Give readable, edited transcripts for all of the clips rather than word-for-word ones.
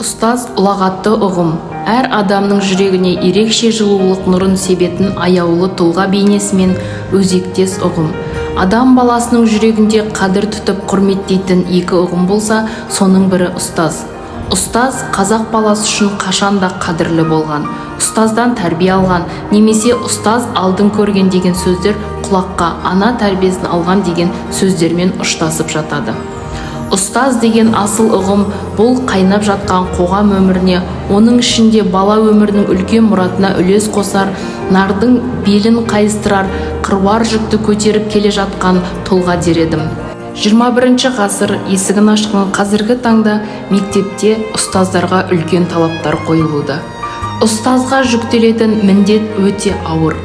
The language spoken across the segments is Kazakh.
Ұстаз ұлағатты ұғым. Әр адамның жүрегіне ерекше жылулық нұрын себетін аяулы тұлға бейнесімен өзектес ұғым. Адам баласының жүрегінде қадір тұтып құрметтейтін екі ұғым болса, соның бірі ұстаз. Ұстаз қазақ баласы үшін қашанда қадірлі болған. Ұстаздан тәрбие алған, немесе ұстаз алдын көрген деген сөздер құлаққа ана тәрбиесін алған деген сөздермен ұштасып жатады. Ұстаз деген асыл ұғым бұл қайнап жатқан қоғам өміріне, оның ішінде бала өмірінің үлкен мұратына үлес қосар, нардың белін қайыстырар, қыруар жүкті көтеріп келе жатқан тұлға дер едім. 21 ғасыр есігін ашқан қазіргі таңда мектепте ұстаздарға үлкен талаптар қойылуда. Ұстазға жүктелетін міндет өте ауыр.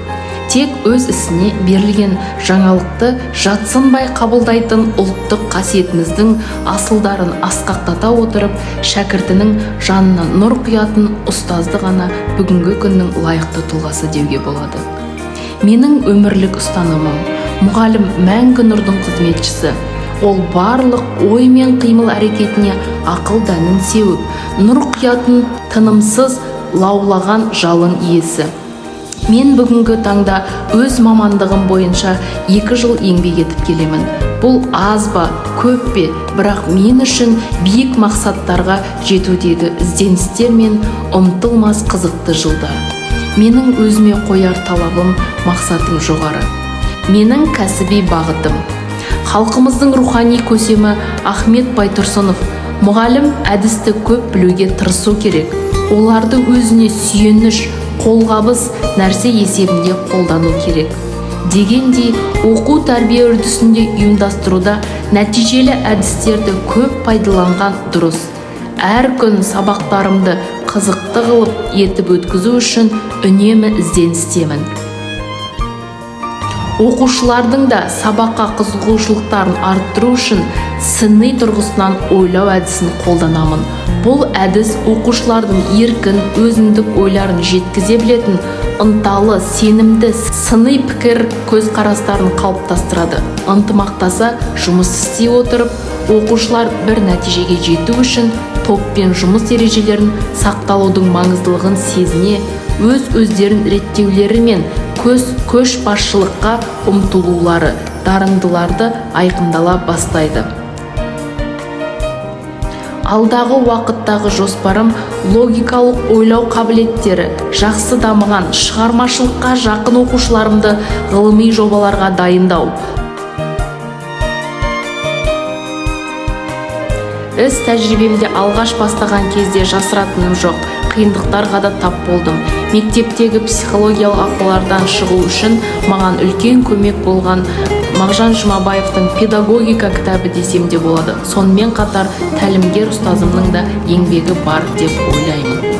Тек өз ісіне берілген жаңалықты жатсынбай қабылдайтын ұлттық қасиетіміздің асылдарын асқақтата отырып, шәкіртінің жанына нұр құятын ұстазды ғана бүгінгі күннің лайықты тұлғасы деуге болады. Менің өмірлік ұстанымым: мұғалім мәңгі нұрдың қызметшісі. Ол барлық ой мен қимыл әрекетіне ақыл дәнін сеуіп, нұр құятын тынымсыз лаулаған жалын иесі. Мен бүгінгі таңда өз мамандығым бойынша 2 жыл еңбек етіп келемін. Бұл аз ба, көп пе, бірақ мен үшін биік мақсаттарға жетудегі ізденістер мен ұмтылмас қызықты жылдар. Менің өзіме қояр талабым, мақсатым жоғары. Менің кәсіби бағытым. Халқымыздың рухани көсемі Ахмет Байтұрсынов: мұғалім әдісті көп білуге тырысу керек. Оларды өзіне сүйеніш, қолғабыс нәрсе есебінде қолдану керек. Дегендей, оқу тәрбие үрдісінде ұйымдастыруда нәтижелі әдістерді көп пайдаланған дұрыс. Әр күн сабақтарымды қызықты қылып етіп өткізу үшін үнемі ізденістемін. Оқушылардың да сабаққа қызығушылықтарын арттыру үшін сыни тұрғысынан ойлау әдісін қолданамын. Бұл әдіс оқушылардың еркін, өзіндік ойларын жеткізе білетін, ынталы, сенімді, сыни пікір көзқарастарын қалыптастырады. Ынтымақтаса жұмыс істей отырып, оқушылар бір нәтижеге жету үшін топпен жұмыс ережелерін сақталудың маңыздылығын сезіне, өздерін реттеулері мен көшбасшылыққа ұмтылулары, дарындыларды айқындала бастайды. Алдағы уақыттағы жоспарым логикалық ойлау қабілеттері жақсы дамыған, шығармашылыққа жақын оқушыларымды ғылыми жобаларға дайындау. Іс тәжірибемде алғаш бастаған кезде жасыратыным жоқ, қиындықтарға да тап болдым. Мектептегі психологиялық ахуалардан шығу үшін маған үлкен көмек болған Мағжан Жұмабаевтың «Педагогика» кітабы десем де болады. Сонымен қатар тәлімгер ұстазымның да еңбегі бар деп ойлаймын.